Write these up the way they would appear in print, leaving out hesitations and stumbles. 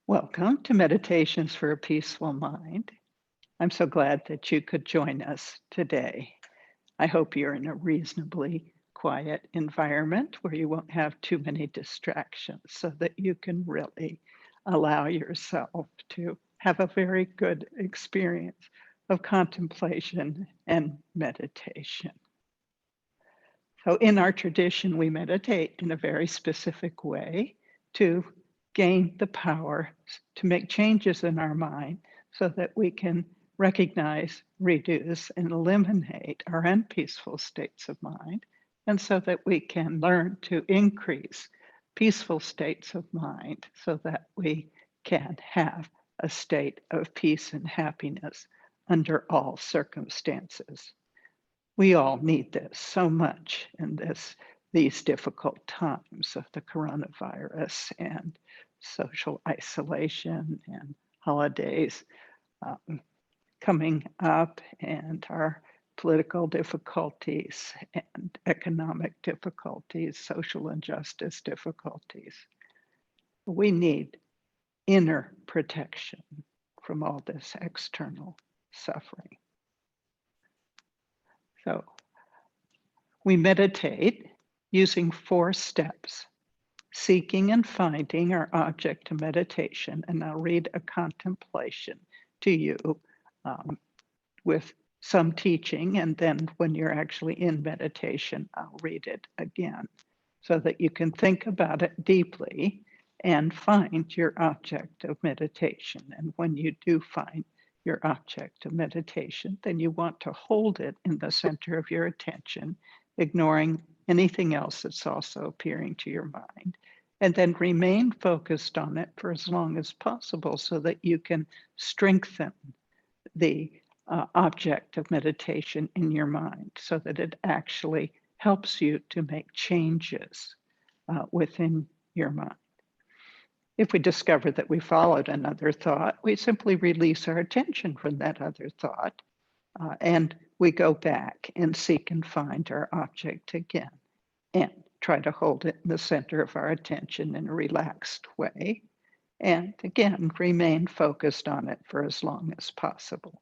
Welcome to Meditations for a Peaceful Mind. I'm so glad that you could join us today. I hope you're in a reasonably quiet environment where you won't have too many distractions so that you can really allow yourself to have a very good experience of contemplation and meditation. So, in our tradition, we meditate in a very specific way to gain the power to make changes in our mind so that we can recognize, reduce, and eliminate our unpeaceful states of mind, and so that we can learn to increase peaceful states of mind so that we can have a state of peace and happiness under all circumstances. We all need this so much in these difficult times of the coronavirus and social isolation and holidays um, coming up and our political difficulties and economic difficulties, social injustice difficulties. We need inner protection from all this external suffering. So we meditate using 4 steps: seeking and finding our object of meditation. And I'll read a contemplation to you um, with some teaching. And then when you're actually in meditation, I'll read it again so that you can think about it deeply and find your object of meditation. And when you do find your object of meditation, then you want to hold it in the center of your attention, ignoring anything else that's also appearing to your mind, and then remain focused on it for as long as possible so that you can strengthen the object of meditation in your mind so that it actually helps you to make changes within your mind. If we discover that we followed another thought, we simply release our attention from that other thought and we go back and seek and find our object again and try to hold it in the center of our attention in a relaxed way. And again, remain focused on it for as long as possible.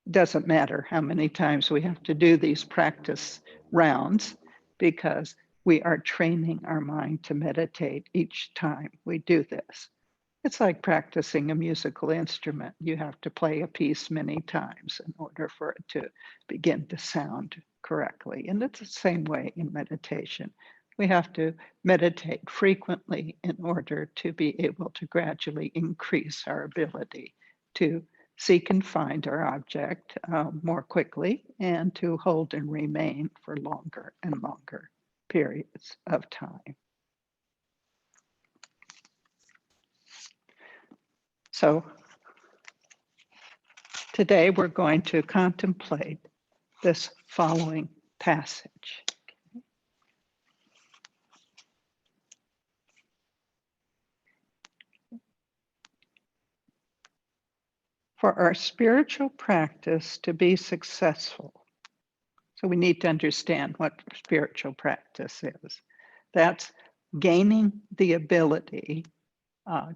It doesn't matter how many times we have to do these practice rounds because we are training our mind to meditate each time we do this. It's like practicing a musical instrument. You have to play a piece many times in order for it to begin to sound correctly. And it's the same way in meditation. We have to meditate frequently in order to be able to gradually increase our ability to seek and find our object more quickly and to hold and remain for longer and longer periods of time. So today we're going to contemplate this following passage. For our spiritual practice to be successful, so we need to understand what spiritual practice is. That's gaining the ability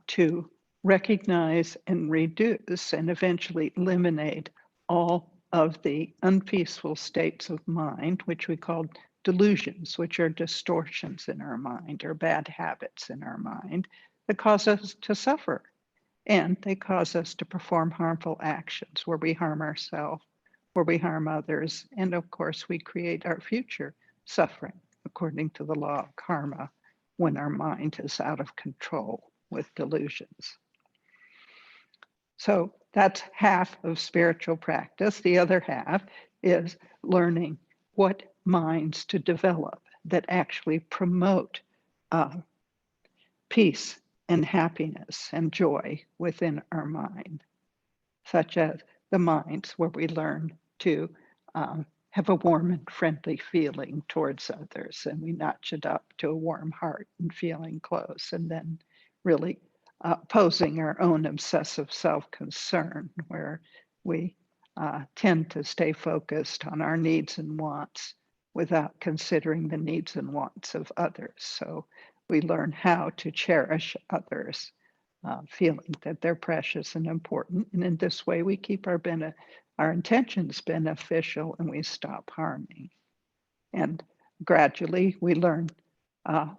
to recognize and reduce and eventually eliminate all of the unpeaceful states of mind, which we call delusions, which are distortions in our mind or bad habits in our mind that cause us to suffer. And they cause us to perform harmful actions where we harm ourselves, where we harm others, and of course, we create our future suffering according to the law of karma when our mind is out of control with delusions. So that's half of spiritual practice. The other half is learning what minds to develop that actually promote peace and happiness and joy within our mind, such as the minds where we learn to have a warm and friendly feeling towards others, and we notch it up to a warm heart and feeling close, and then really posing our own obsessive self-concern, where we tend to stay focused on our needs and wants without considering the needs and wants of others. So we learn how to cherish others feeling that they're precious and important. And in this way, we keep our intentions beneficial and we stop harming. And gradually, we learn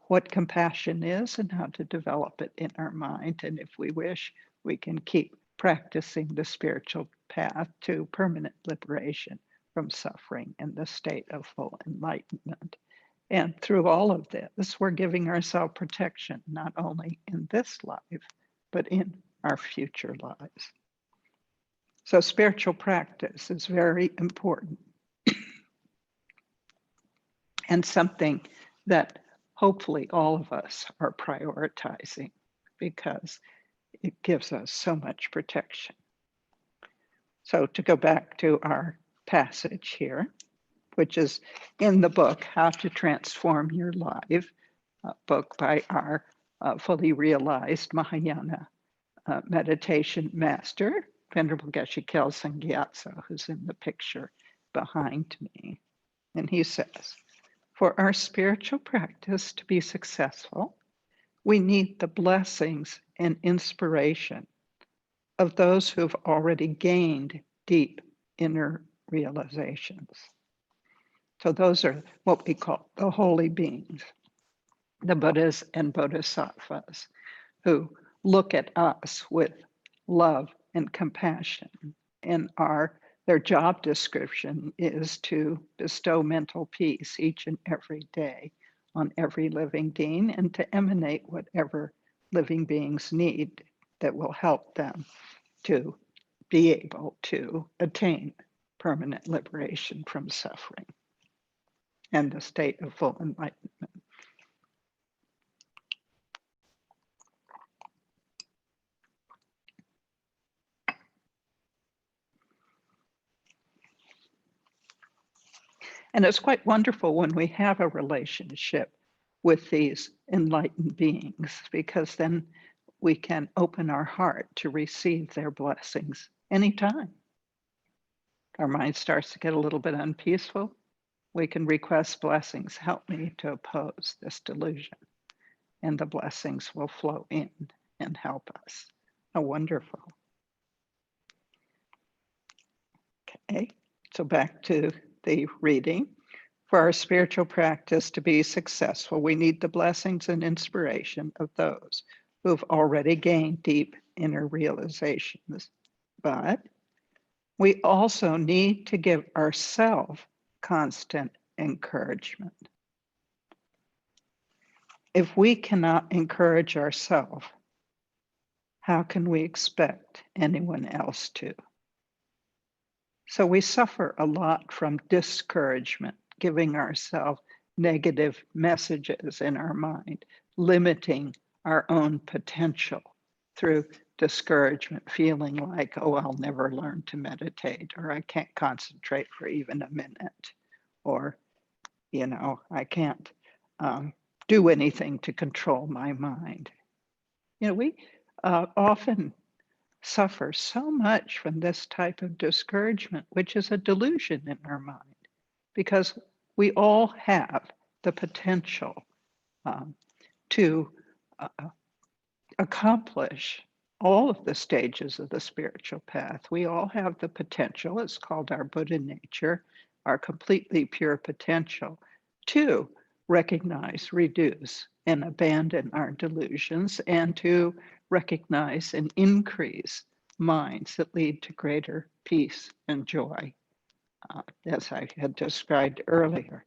what compassion is and how to develop it in our mind. And if we wish, we can keep practicing the spiritual path to permanent liberation from suffering and the state of full enlightenment. And through all of this, we're giving ourselves protection, not only in this life, but in our future lives. So spiritual practice is very important and something that hopefully all of us are prioritizing because it gives us so much protection. So to go back to our passage here, which is in the book, How to Transform Your Life, a book by our fully realized Mahayana meditation master, Venerable Geshe Kelsang Gyatso, who's in the picture behind me. And he says, for our spiritual practice to be successful, we need the blessings and inspiration of those who've already gained deep inner realizations. So those are what we call the holy beings, the Buddhas and Bodhisattvas, who look at us with love and compassion. And their job description is to bestow mental peace each and every day on every living being and to emanate whatever living beings need that will help them to be able to attain permanent liberation from suffering and the state of full enlightenment. And it's quite wonderful when we have a relationship with these enlightened beings, because then we can open our heart to receive their blessings anytime. Our mind starts to get a little bit unpeaceful. We can request blessings. Help me to oppose this delusion. And the blessings will flow in and help us. How wonderful. Okay, so back to the reading. For our spiritual practice to be successful, we need the blessings and inspiration of those who've already gained deep inner realizations. But we also need to give ourselves constant encouragement. If we cannot encourage ourselves, how can we expect anyone else to? So we suffer a lot from discouragement, giving ourselves negative messages in our mind, limiting our own potential through discouragement, feeling like, oh, I'll never learn to meditate, or I can't concentrate for even a minute, or, I can't do anything to control my mind. We often suffer so much from this type of discouragement, which is a delusion in our mind, because we all have the potential to accomplish all of the stages of the spiritual path. We all have the potential, it's called our Buddha nature, our completely pure potential to recognize, reduce, and abandon our delusions, and to recognize and increase minds that lead to greater peace and joy, as I had described earlier.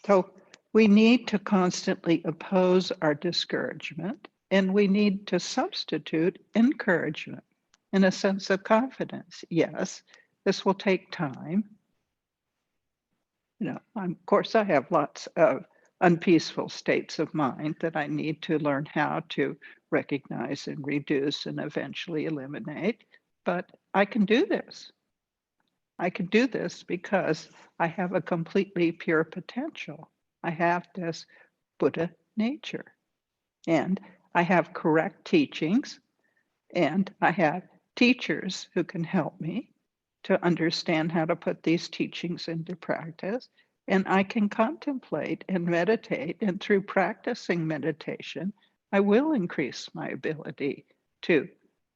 So we need to constantly oppose our discouragement, and we need to substitute encouragement and a sense of confidence. Yes, this will take time. Of course, I have lots of unpeaceful states of mind that I need to learn how to recognize and reduce and eventually eliminate, but I can do this. I can do this because I have a completely pure potential. I have this Buddha nature, and I have correct teachings, and I have teachers who can help me to understand how to put these teachings into practice. And I can contemplate and meditate, and through practicing meditation, I will increase my ability to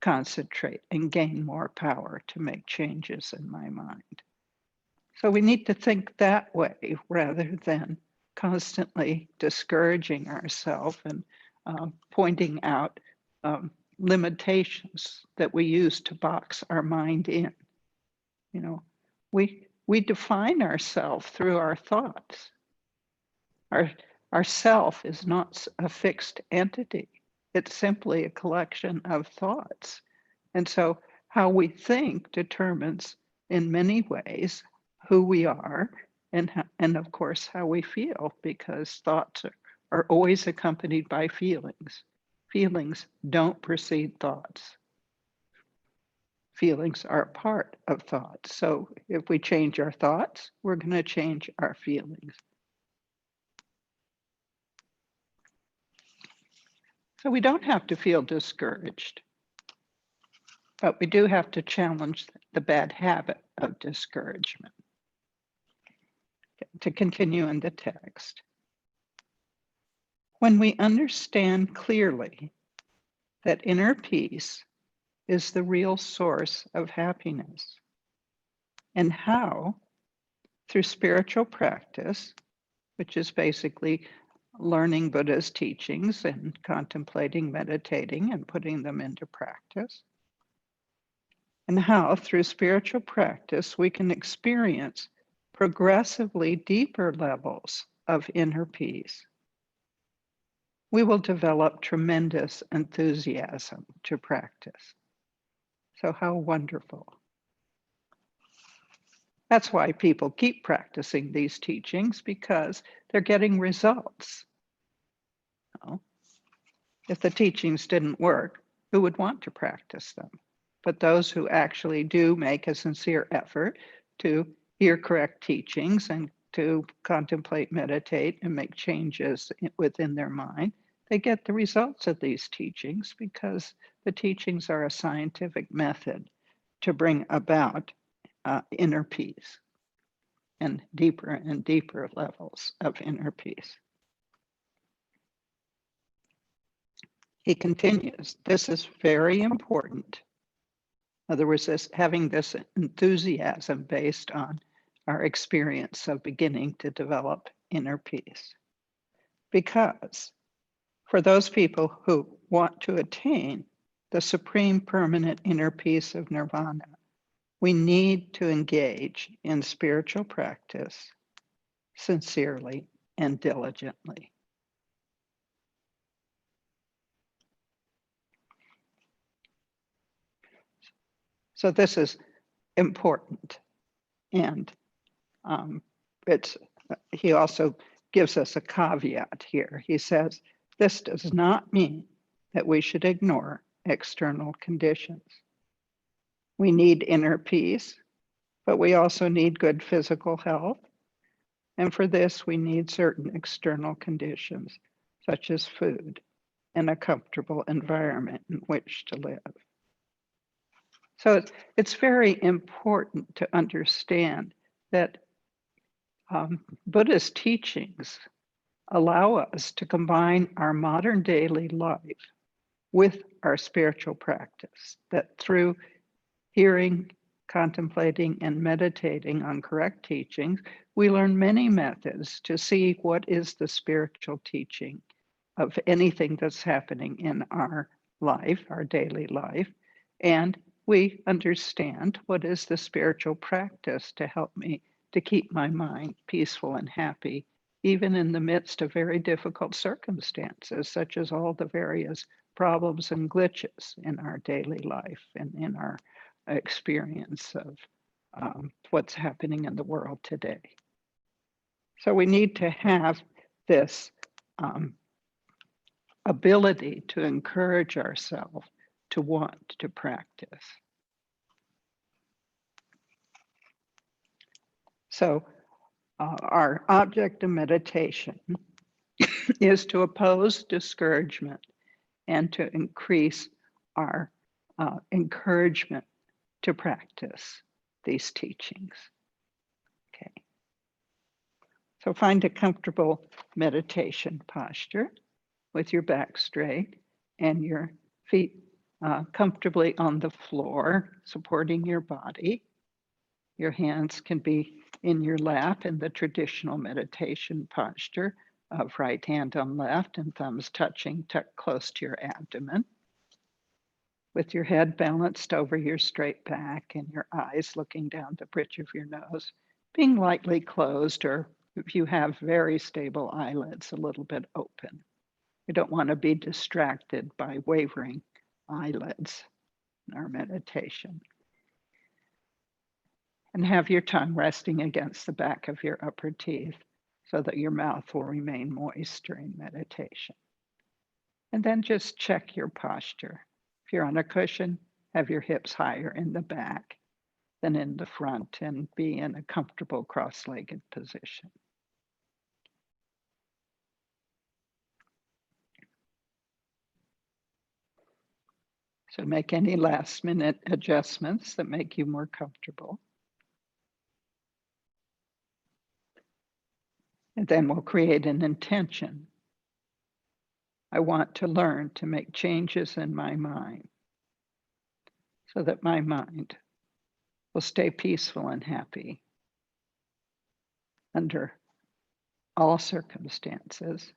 concentrate and gain more power to make changes in my mind. So we need to think that way rather than constantly discouraging ourselves and pointing out limitations that we use to box our mind in. You know, we define ourselves through our thoughts. Our self is not a fixed entity. It's simply a collection of thoughts. And so how we think determines in many ways who we are and of course how we feel, because thoughts are always accompanied by feelings. Feelings don't precede thoughts. Feelings are part of thoughts. So if we change our thoughts, we're going to change our feelings. So we don't have to feel discouraged, but we do have to challenge the bad habit of discouragement. To continue in the text. When we understand clearly that inner peace is the real source of happiness, and how, through spiritual practice, which is basically learning Buddha's teachings and contemplating, meditating, and putting them into practice, and how, through spiritual practice, we can experience progressively deeper levels of inner peace, we will develop tremendous enthusiasm to practice. So how wonderful. That's why people keep practicing these teachings, because they're getting results. You know, if the teachings didn't work, who would want to practice them? But those who actually do make a sincere effort to hear correct teachings and to contemplate, meditate, and make changes within their mind, they get the results of these teachings, because the teachings are a scientific method to bring about inner peace and deeper levels of inner peace. He continues, this is very important. In other words, having this enthusiasm based on our experience of beginning to develop inner peace. Because for those people who want to attain the supreme permanent inner peace of nirvana, we need to engage in spiritual practice sincerely and diligently. So this is important. And he also gives us a caveat here. He says, this does not mean that we should ignore external conditions. We need inner peace, but we also need good physical health. And for this, we need certain external conditions, such as food and a comfortable environment in which to live. So it's very important to understand that Buddha's teachings allow us to combine our modern daily life with our spiritual practice, that through hearing, contemplating, and meditating on correct teachings, we learn many methods to see what is the spiritual teaching of anything that's happening in our life, our daily life, and we understand what is the spiritual practice to help me to keep my mind peaceful and happy, even in the midst of very difficult circumstances, such as all the various problems and glitches in our daily life and in our experience of what's happening in the world today. So we need to have this ability to encourage ourselves to want to practice. So our object of meditation is to oppose discouragement and to increase our encouragement to practice these teachings. Okay. So find a comfortable meditation posture. with your back straight and your feet comfortably on the floor, supporting your body. Your hands can be in your lap in the traditional meditation posture of right hand on left and thumbs touching, tucked close to your abdomen. With your head balanced over your straight back and your eyes looking down the bridge of your nose, being lightly closed, or if you have very stable eyelids, a little bit open. We don't want to be distracted by wavering eyelids in our meditation. And have your tongue resting against the back of your upper teeth so that your mouth will remain moist during meditation. And then just check your posture. If you're on a cushion, have your hips higher in the back than in the front and be in a comfortable cross-legged position. So make any last-minute adjustments that make you more comfortable. And then we'll create an intention. I want to learn to make changes in my mind so that my mind will stay peaceful and happy under all circumstances.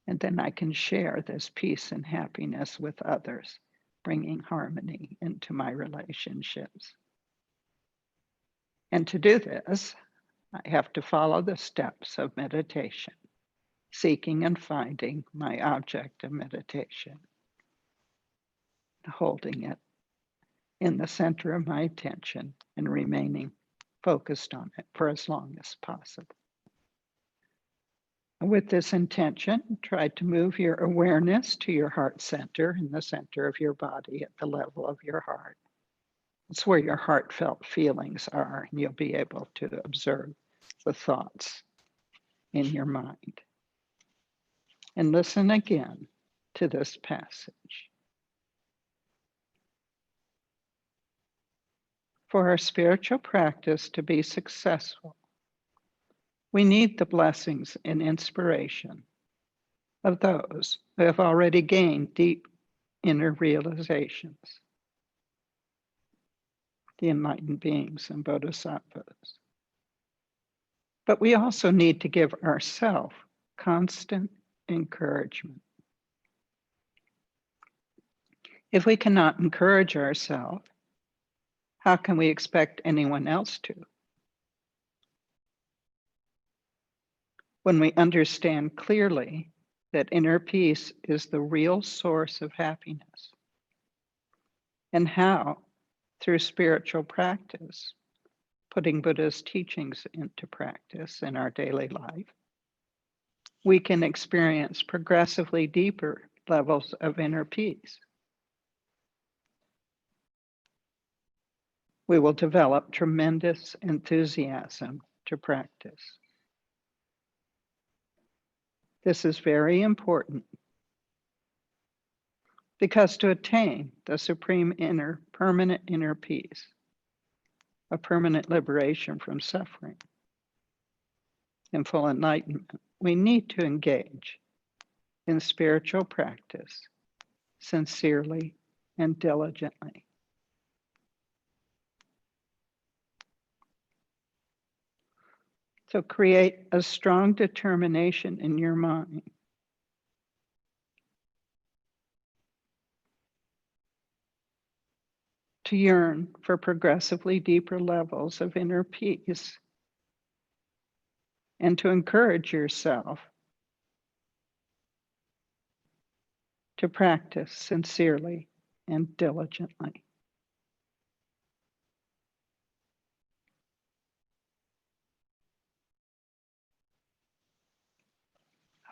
And then I can share this peace and happiness with others, bringing harmony into my relationships. And to do this, I have to follow the steps of meditation, seeking and finding my object of meditation, holding it in the center of my attention and remaining focused on it for as long as possible. With this intention, try to move your awareness to your heart center in the center of your body at the level of your heart. It's where your heartfelt feelings are, and you'll be able to observe the thoughts in your mind. And listen again to this passage. For our spiritual practice to be successful, we need the blessings and inspiration of those who have already gained deep inner realizations, the enlightened beings and bodhisattvas. But we also need to give ourselves constant encouragement. If we cannot encourage ourselves, how can we expect anyone else to? When we understand clearly that inner peace is the real source of happiness, and how, through spiritual practice, putting Buddha's teachings into practice in our daily life, we can experience progressively deeper levels of inner peace. We will develop tremendous enthusiasm to practice. This is very important because to attain the supreme permanent inner peace, a permanent liberation from suffering and full enlightenment, we need to engage in spiritual practice sincerely and diligently. So create a strong determination in your mind to yearn for progressively deeper levels of inner peace and to encourage yourself to practice sincerely and diligently.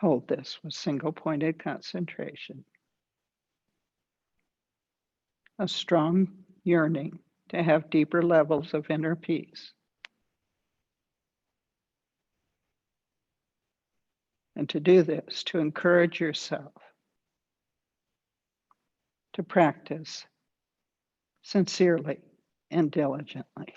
Hold this with single-pointed concentration. A strong yearning to have deeper levels of inner peace. And to do this, to encourage yourself to practice sincerely and diligently.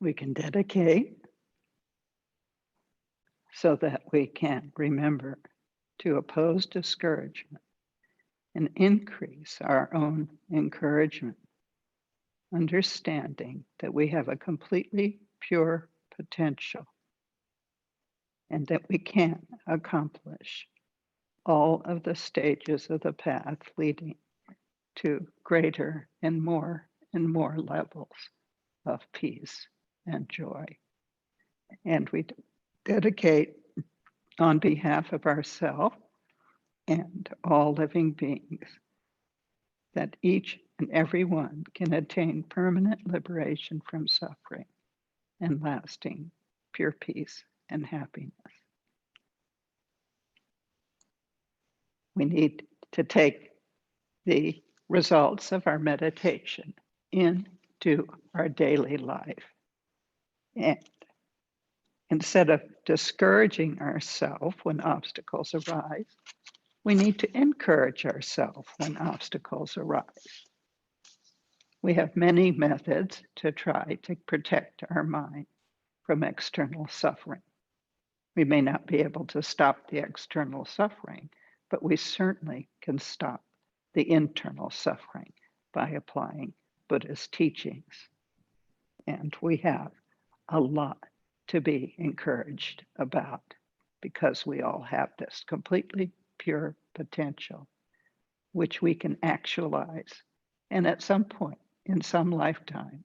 We can dedicate so that we can remember to oppose discouragement and increase our own encouragement, understanding that we have a completely pure potential and that we can accomplish all of the stages of the path leading to greater and more levels of peace and joy. And we dedicate on behalf of ourselves and all living beings that each and every one can attain permanent liberation from suffering and lasting pure peace and happiness. We need to take the results of our meditation into our daily life. And instead of discouraging ourselves when obstacles arise, we need to encourage ourselves when obstacles arise. We have many methods to try to protect our mind from external suffering. We may not be able to stop the external suffering, but we certainly can stop the internal suffering by applying Buddha's teachings. And we have a lot to be encouraged about because we all have this completely pure potential, which we can actualize. And at some point in some lifetime,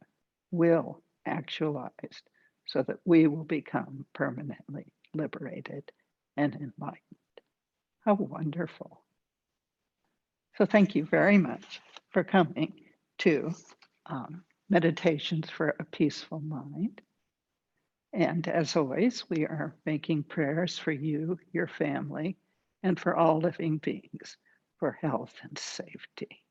will actualize so that we will become permanently liberated and enlightened. How wonderful. So thank you very much for coming to Meditations for a Peaceful Mind. And as always, we are making prayers for you, your family, and for all living beings for health and safety.